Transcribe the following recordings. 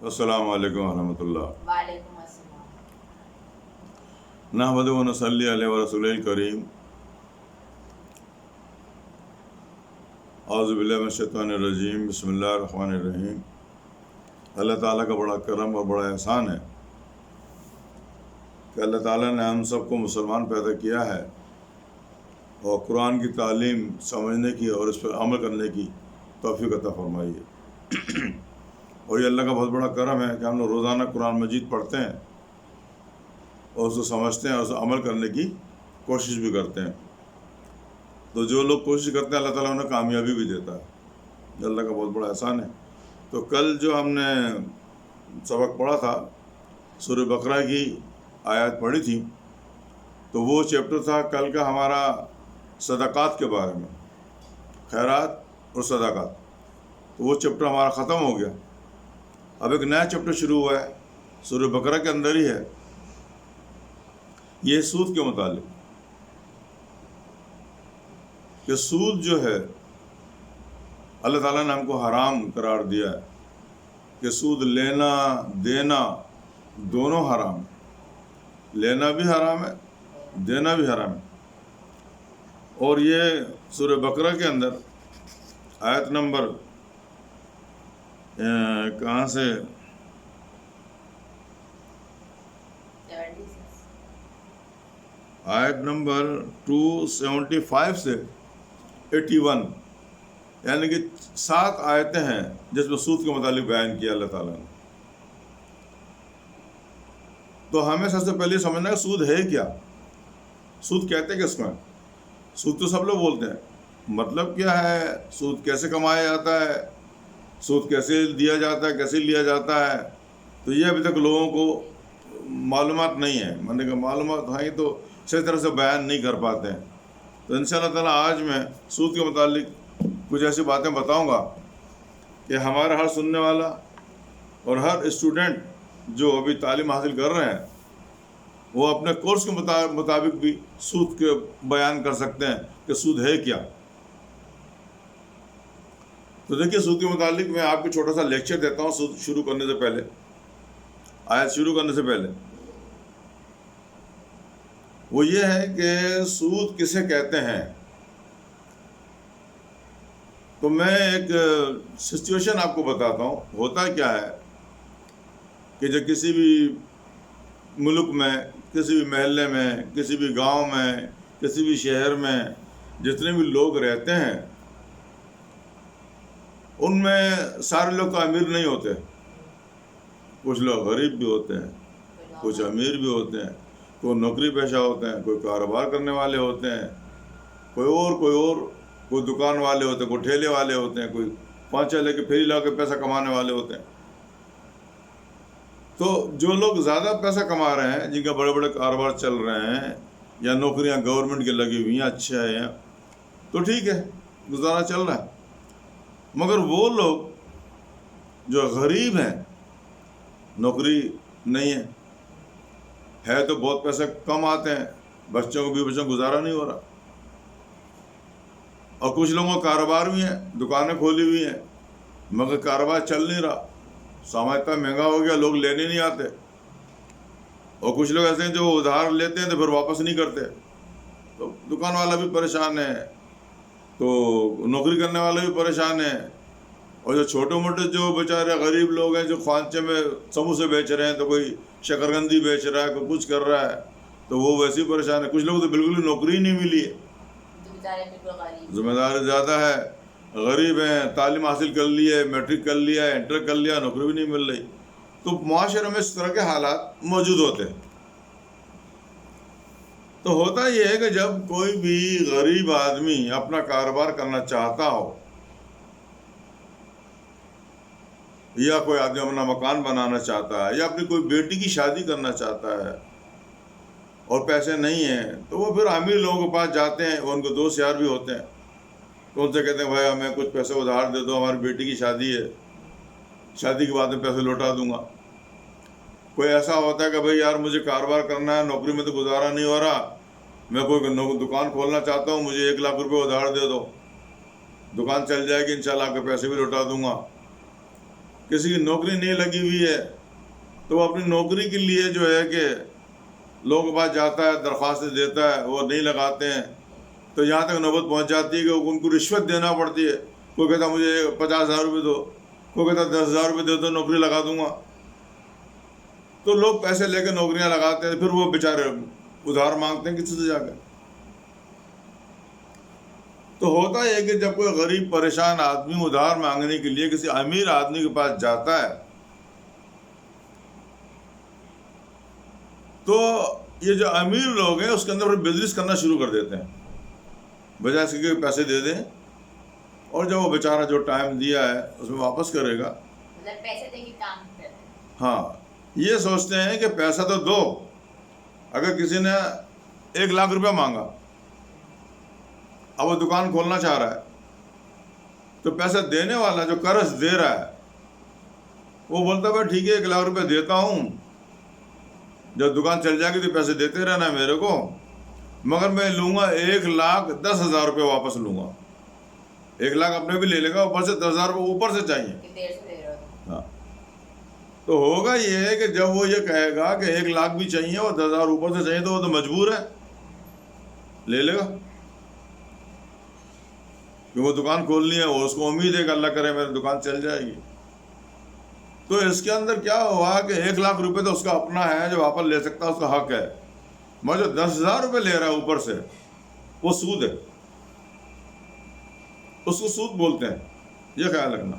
السلام علیکم ورحمۃ اللہ. وعلیکم السلام. نحمدہ و نصلی علیہ ورسولہ الکریم. اعوذ باللہ من الشیطان الرجیم. بسم اللہ الرحمن الرحیم. اللہ تعالیٰ کا بڑا کرم اور بڑا احسان ہے کہ اللہ تعالیٰ نے ہم سب کو مسلمان پیدا کیا ہے اور قرآن کی تعلیم سمجھنے کی اور اس پر عمل کرنے کی توفیق عطا فرمائی ہے. اور یہ اللہ کا بہت بڑا کرم ہے کہ ہم لوگ روزانہ قرآن مجید پڑھتے ہیں اور اس کو سمجھتے ہیں اور اس کو عمل کرنے کی کوشش بھی کرتے ہیں. تو جو لوگ کوشش کرتے ہیں اللہ تعالیٰ انہیں کامیابی بھی دیتا ہے. یہ اللہ کا بہت بڑا احسان ہے. تو کل جو ہم نے سبق پڑھا تھا سورہ بقرہ کی آیات پڑھی تھی تو وہ چیپٹر تھا کل کا ہمارا صدقات کے بارے میں، خیرات اور صدقات. تو وہ چیپٹر ہمارا ختم ہو گیا. اب ایک نیا چیپٹر شروع ہوا ہے سورہ بقرہ کے اندر ہی ہے. یہ سود کے متعلق کہ سود جو ہے اللہ تعالیٰ نے ہم کو حرام قرار دیا ہے کہ سود لینا دینا دونوں حرام ہے. لینا بھی حرام ہے، دینا بھی حرام ہے. اور یہ سورہ بقرہ کے اندر آیت نمبر کہاں سے 76. آیت نمبر 275 سے 81 یعنی کہ 7 آیتیں ہیں جس میں سود کے متعلق بیان کیا اللہ تعالیٰ نے. تو ہمیں سب سے پہلے سمجھنا ہے سود ہے کیا، سود کہتے کس کو ہیں. سود تو سب لوگ بولتے ہیں، مطلب کیا ہے، سود کیسے کمایا جاتا ہے، سود کیسے دیا جاتا ہے، کیسے لیا جاتا ہے. تو یہ ابھی تک لوگوں کو معلومات نہیں ہے. میں نے کہا معلومات ہیں تو صحیح طرح سے بیان نہیں کر پاتے ہیں. تو انشاءاللہ تعالیٰ آج میں سود کے متعلق کچھ ایسی باتیں بتاؤں گا کہ ہمارا ہر سننے والا اور ہر اسٹوڈنٹ جو ابھی تعلیم حاصل کر رہے ہیں وہ اپنے کورس کے مطابق بھی سود کے بیان کر سکتے ہیں کہ سود ہے کیا. تو دیکھیے سود کے متعلق میں آپ کو چھوٹا سا لیکچر دیتا ہوں سود شروع کرنے سے پہلے، آیت شروع کرنے سے پہلے. وہ یہ ہے کہ سود کسے کہتے ہیں. تو میں ایک سچویشن آپ کو بتاتا ہوں. ہوتا کیا ہے کہ جب کسی بھی ملک میں، کسی بھی محلے میں، کسی بھی گاؤں میں، کسی بھی شہر میں جتنے بھی لوگ رہتے ہیں ان میں سارے لوگ تو امیر نہیں ہوتے. کچھ لوگ غریب بھی ہوتے ہیں، کچھ امیر بھی ہوتے ہیں، کوئی نوکری پیشہ ہوتے ہیں، کوئی کاروبار کرنے والے ہوتے ہیں، کوئی دکان والے ہوتے ہیں، کوئی ٹھیلے والے ہوتے ہیں، کوئی 5 لے کے پھیری لا کے پیسہ کمانے والے ہوتے ہیں. تو جو لوگ زیادہ پیسہ کما رہے ہیں، جن کا بڑے بڑے کاروبار چل رہے ہیں یا نوکریاں گورنمنٹ کی لگی ہوئی ہیں، اچھے ہیں، تو ٹھیک ہے، گزارا چل رہا ہے. مگر وہ لوگ جو غریب ہیں، نوکری نہیں ہے تو بہت پیسے کم آتے ہیں، بچوں کو گزارا نہیں ہو رہا. اور کچھ لوگوں کا کاروبار بھی ہیں، دکانیں کھولی ہوئی ہیں، مگر کاروبار چل نہیں رہا، سامان اتنا مہنگا ہو گیا لوگ لینے نہیں آتے. اور کچھ لوگ ایسے ہیں جو ادھار لیتے ہیں تو پھر واپس نہیں کرتے. تو دکان والا بھی پریشان ہے، تو نوکری کرنے والے بھی پریشان ہیں. اور جو چھوٹے موٹے جو بیچارے غریب لوگ ہیں جو خوانچے میں سموسے بیچ رہے ہیں، تو کوئی شکرگندی بیچ رہا ہے، کوئی کچھ کر رہا ہے، تو وہ ویسے ہی پریشان ہے. کچھ لوگ تو بالکل ہی نوکری ہی نہیں ملی ہے، ذمہ داری زیادہ ہے، غریب ہیں، تعلیم حاصل کر لی ہے، میٹرک کر لیا ہے، انٹر کر لیا، نوکری بھی نہیں مل رہی. تو معاشرے میں اس طرح کے حالات موجود ہوتے ہیں. تو ہوتا یہ ہے کہ جب کوئی بھی غریب آدمی اپنا کاروبار کرنا چاہتا ہو یا کوئی آدمی اپنا مکان بنانا چاہتا ہے یا اپنی کوئی بیٹی کی شادی کرنا چاہتا ہے اور پیسے نہیں ہیں، تو وہ پھر امیر لوگوں کے پاس جاتے ہیں. وہ ان کے دوست یار بھی ہوتے ہیں، تو ان سے کہتے ہیں بھائی ہمیں کچھ پیسے ادھار دے دو، ہماری بیٹی کی شادی ہے، شادی کے بعد میں پیسے لوٹا دوں گا. کوئی ایسا ہوتا ہے کہ بھائی یار مجھے کاروبار کرنا ہے، نوکری میں تو گزارا نہیں ہو رہا، میں کوئی دکان کھولنا چاہتا ہوں، مجھے 1 لاکھ روپے ادھار دے دو، دکان چل جائے گی، انشاءاللہ آپ کے پیسے بھی لوٹا دوں گا. کسی کی نوکری نہیں لگی ہوئی ہے تو وہ اپنی نوکری کے لیے جو ہے کہ لوگوں کے پاس جاتا ہے، درخواستیں دیتا ہے، وہ نہیں لگاتے ہیں، تو یہاں تک نوبت پہنچ جاتی ہے کہ ان کو رشوت دینا پڑتی ہے. کوئی کہتا مجھے 50,000 روپے دو، کوئی کہتا 10,000 روپے دے دو نوکری لگا دوں گا. تو لوگ پیسے لے کے نوکریاں لگاتے ہیں، پھر وہ بیچارے ادھار مانگتے ہیں کسی سے جا کے. تو ہوتا ہے کہ جب کوئی غریب پریشان آدمی ادھار مانگنے کے لیے کسی امیر آدمی کے پاس جاتا ہے تو یہ جو امیر لوگ ہیں اس کے اندر بزنس کرنا شروع کر دیتے ہیں، بجائے اس کے کہ پیسے دے دیں اور جب وہ بیچارہ جو ٹائم دیا ہے اس میں واپس کرے گا. پیسے دے کے کام کرتے ہیں. ہاں، یہ سوچتے ہیں کہ پیسہ تو دو. اگر کسی نے 1,00,000 روپیہ مانگا، اب وہ دکان کھولنا چاہ رہا ہے، تو پیسہ دینے والا جو قرض دے رہا ہے وہ بولتا ہے بھائی ٹھیک ہے 1,00,000 روپے دیتا ہوں، جب دکان چل جائے گی تو پیسے دیتے رہنا ہے میرے کو، مگر میں لوں گا 1,10,000 روپے واپس لوں گا. 1,00,000 اپنے بھی لے لے گا، اوپر سے 10,000 روپے اوپر سے چاہیے. ہاں، تو ہوگا یہ ہے کہ جب وہ یہ کہے گا کہ 1,00,000 بھی چاہیے اور 10,000 اوپر سے چاہیے تو وہ تو مجبور ہے، لے لے گا، کہ وہ دکان کھولنی ہے اور اس کو امید ہے کہ اللہ کرے میری دکان چل جائے گی. تو اس کے اندر کیا ہوا کہ 1,00,000 روپے تو اس کا اپنا ہے جو واپس لے سکتا ہے، اس کا حق ہے، مگر جو 10,000 روپے لے رہا ہے اوپر سے وہ سود ہے، اس کو سود بولتے ہیں. یہ خیال رکھنا،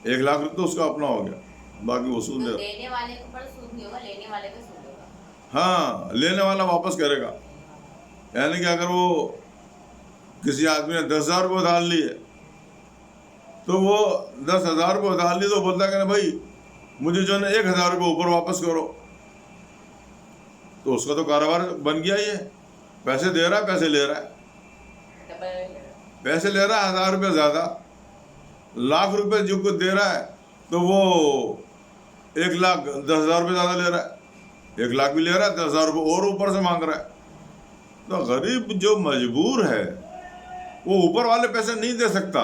1,00,000 روپے تو اس کا اپنا ہو گیا، باقی وہ سود ہے. دینے والے کے اوپر سود نہیں ہوگا، لینے والے پہ سود ہوگا. ہاں، لینے والا واپس کرے گا. یعنی کہ اگر وہ کسی آدمی نے 10,000 روپے ادھار لیے تو وہ 10,000 روپے ادھار لیے تو بولتا ہے کہ بھائی مجھے جو ہے نا 1,000 روپے اوپر واپس کرو. تو اس کا تو کاروبار بن گیا، یہ پیسے دے رہا ہے، پیسے لے رہا ہے، پیسے لے رہا ہے 1,000 روپے زیادہ، 1,00,000 روپے جو کو دے رہا ہے تو وہ 1,10,000 روپے زیادہ لے رہا ہے، 1,00,000 بھی لے رہا ہے، 10,000 روپے اور اوپر سے مانگ رہا ہے. تو غریب جو مجبور ہے وہ اوپر والے پیسے نہیں دے سکتا،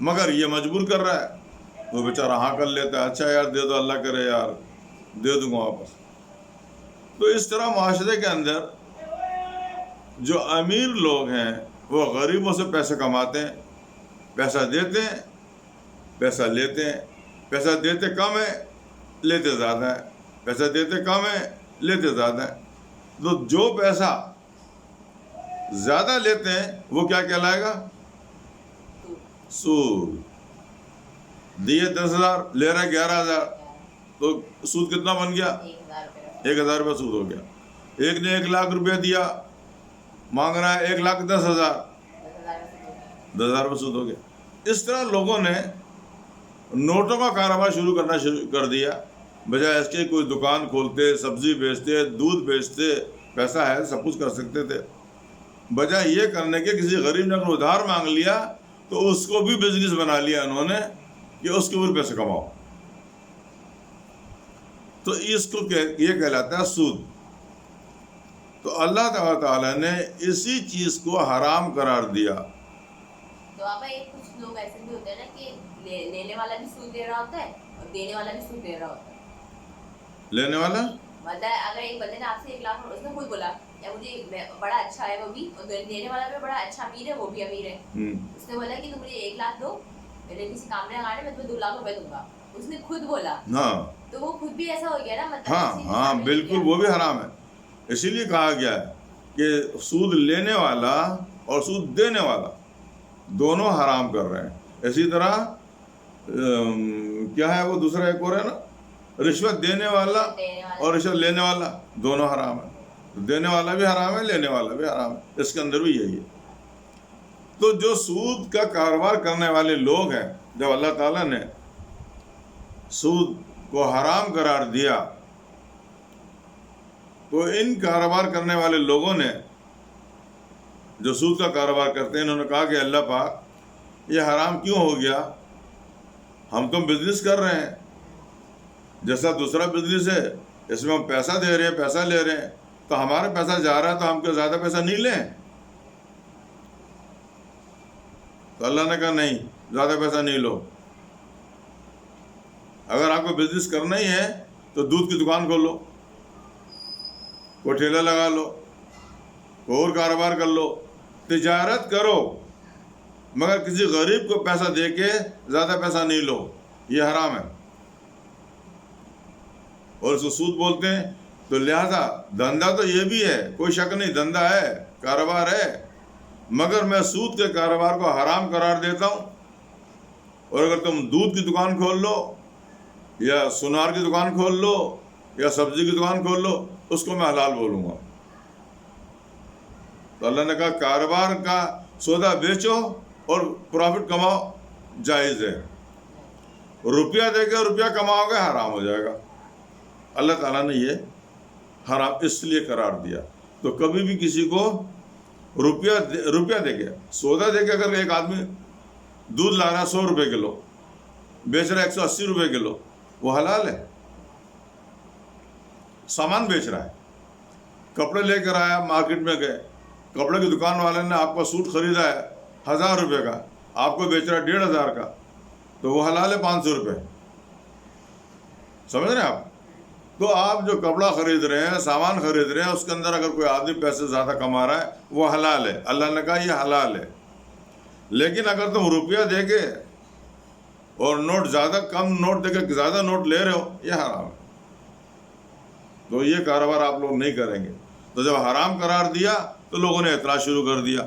مگر یہ مجبور کر رہا ہے، وہ بیچارہ ہاں کر لیتا ہے، اچھا یار دے دو، اللہ کرے یار دے دوں گا واپس. تو اس طرح معاشرے کے اندر جو امیر لوگ ہیں وہ غریبوں سے پیسے کماتے ہیں، پیسہ دیتے ہیں، پیسہ لیتے ہیں. پیسہ دیتے کم ہے، لیتے زیادہ ہے، پیسہ دیتے کم ہے، لیتے زیادہ ہے. تو جو پیسہ زیادہ لیتے ہیں وہ کیا کہلائے گا؟ سود. دیے 10,000، لے رہا ہے 11,000، تو سود کتنا بن گیا؟ 1,000 روپے سود ہو گیا. ایک نے 1,00,000 روپیہ دیا، مانگ رہا ہے 1,10,000، 10,000 روپے سود ہو گیا. اس طرح لوگوں نے نوٹوں کا کاروبار شروع کر دیا، بجائے اس کے کوئی دکان کھولتے، سبزی بیچتے، دودھ بیچتے، پیسہ ہے سب کچھ کر سکتے تھے. بجائے یہ کرنے کے کسی غریب نے اگر ادھار مانگ لیا تو اس کو بھی بزنس بنا لیا انہوں نے کہ اس کے اوپر پیسے کماؤ. تو اس کو یہ کہلاتا ہے سود. تو اللہ تعالیٰ نے اسی چیز کو حرام قرار دیا. تو آپ کچھ لوگ ایسے بھی ہوتے ہیں نا کہ لینے والا بھی سود دے رہا ہوتا ہے اور دینے والا بھی سود دے رہا ہوتا ہے. لینے والا مطلب اگر ایک بندے نے آپ سے 1,00,000، اس نے خود بولا یا مجھے بڑا اچھا ہے وہ بھی، اور دینے والا بھی بڑا اچھا امیر ہے، وہ بھی امیر ہے، اس نے بولا کہ تم مجھے 1,00,000 دو، میرے کسی کام میں لگانے، میں تمہیں 2,00,000 روپے دوں گا. اس نے خود بولا، تو وہ خود بھی ایسا ہو گیا نا، مطلب ہاں بالکل، وہ بھی حرام ہے. اسی لیے کہا گیا ہے کہ سود لینے والا اور سود دینے والا دونوں حرام کر رہے ہیں. اسی طرح کیا ہے وہ دوسرا ایک اور ہے نا، رشوت دینے والا اور رشوت لینے والا دونوں حرام ہے. دینے والا بھی حرام ہے، لینے والا بھی حرام ہے، اس کے اندر بھی یہی ہے. تو جو سود کا کاروبار کرنے والے لوگ ہیں، جب اللہ تعالیٰ نے سود کو حرام قرار دیا تو ان کاروبار کرنے والے لوگوں نے جو سود کا کاروبار کرتے ہیں انہوں نے کہا کہ اللہ پاک یہ حرام کیوں ہو گیا؟ ہم تو بزنس کر رہے ہیں جیسا دوسرا بزنس ہے، اس میں ہم پیسہ دے رہے ہیں، پیسہ لے رہے ہیں، تو ہمارا پیسہ جا رہا ہے تو ہم کو زیادہ پیسہ نہیں لیں. تو اللہ نے کہا نہیں، زیادہ پیسہ نہیں لو. اگر آپ کو بزنس کرنا ہی ہے تو دودھ کی دکان کھول لو، کوئی ٹھیلا لگا لو، کوئی اور کاروبار کر لو، تجارت کرو، مگر کسی غریب کو پیسہ دے کے زیادہ پیسہ نہیں لو، یہ حرام ہے اور اس کو سود بولتے ہیں. تو لہذا دھندا تو یہ بھی ہے، کوئی شک نہیں، دھندا ہے، کاروبار ہے، مگر میں سود کے کاروبار کو حرام قرار دیتا ہوں. اور اگر تم دودھ کی دکان کھول لو یا سونار کی دکان کھول لو یا سبزی کی دکان کھول لو، اس کو میں حلال بولوں گا. تو اللہ نے کہا کاروبار کا سودا بیچو اور پروفٹ کماؤ، جائز ہے. روپیہ دے کے روپیہ کماؤ گے حرام ہو جائے گا. اللہ تعالیٰ نے یہ حرام اس لیے قرار دیا. تو کبھی بھی کسی کو روپیہ دے کے، سودا دے کے اگر ایک آدمی دودھ لا رہا ہے 100 روپے کلو، بیچ رہا ہے 180 روپے کلو، وہ حلال ہے. سامان بیچ رہا ہے، کپڑے لے کر آیا، مارکیٹ میں گئے، کپڑے کی دکان والے نے آپ کا سوٹ خریدا ہے 1000 روپے کا، آپ کو بیچ رہا ہے 1500 کا، تو وہ حلال ہے 500 روپے. سمجھ رہے ہیں آپ؟ تو آپ جو کپڑا خرید رہے ہیں، سامان خرید رہے ہیں، اس کے اندر اگر کوئی آدمی پیسے زیادہ کما رہا ہے وہ حلال ہے. اللہ نے کہا یہ حلال ہے. لیکن اگر تم روپیہ دے کے اور نوٹ زیادہ کم نوٹ دے کے زیادہ نوٹ لے رہے ہو، یہ حرام ہے. تو یہ کاروبار آپ لوگ نہیں کریں گے. تو جب حرام قرار دیا تو لوگوں نے اعتراض شروع کر دیا.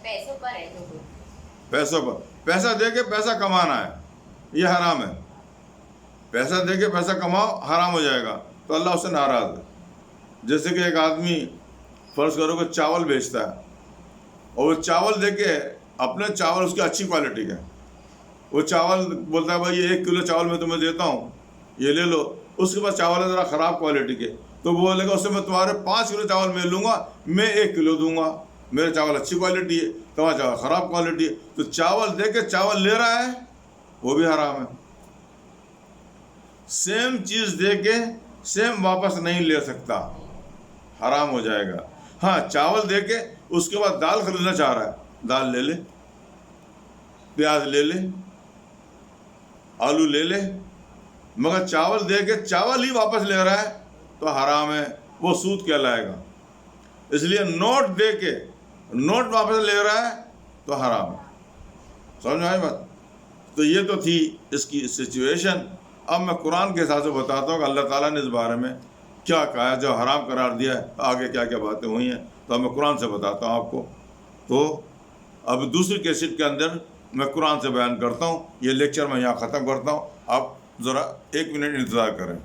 پیسوں پر ہے جو پیسوں پر، پیسہ دے کے پیسہ کمانا ہے، یہ حرام ہے. پیسہ دے کے پیسہ کماؤ، حرام ہو جائے گا. تو اللہ اس سے ناراض ہے. جیسے کہ ایک آدمی فرض کرو کہ چاول بیچتا ہے اور وہ چاول دے کے، اپنے چاول اس کی اچھی کوالٹی کا، وہ چاول بولتا ہے بھائی 1 کلو چاول میں تمہیں دیتا ہوں، یہ لے لو. اس کے پاس چاول ہے ذرا خراب کوالٹی کے، تو وہ بولے گا اس سے میں تمہارے 5 کلو چاول میں لوں گا، میں 1 کلو دوں گا، میرے چاول اچھی کوالٹی ہے، تمہارا چاول خراب کوالٹی ہے. تو چاول دے کے چاول لے رہا ہے، وہ بھی حرام ہے. سیم چیز دے کے سیم واپس نہیں لے سکتا، حرام ہو جائے گا. ہاں چاول دے کے اس کے بعد دال خریدنا چاہ رہا ہے، دال لے لے، پیاز لے لے، آلو لے لے، مگر چاول دے کے چاول ہی واپس لے رہا ہے تو حرام ہے، وہ سود کہلائے گا. اس لیے نوٹ دے کے نوٹ واپس لے رہا ہے تو حرام ہے. سمجھ میں آئی بات؟ تو یہ تو تھی اس کی سچویشن. اب میں قرآن کے حساب سے بتاتا ہوں کہ اللہ تعالیٰ نے اس بارے میں کیا کہا ہے، جو حرام قرار دیا ہے، آگے کیا کیا باتیں ہوئی ہیں. تو اب میں قرآن سے بتاتا ہوں آپ کو. تو اب دوسری کیسٹ کے اندر میں قرآن سے بیان کرتا ہوں. یہ لیکچر میں یہاں ختم کرتا ہوں. آپ ذرا 1 منٹ انتظار کریں.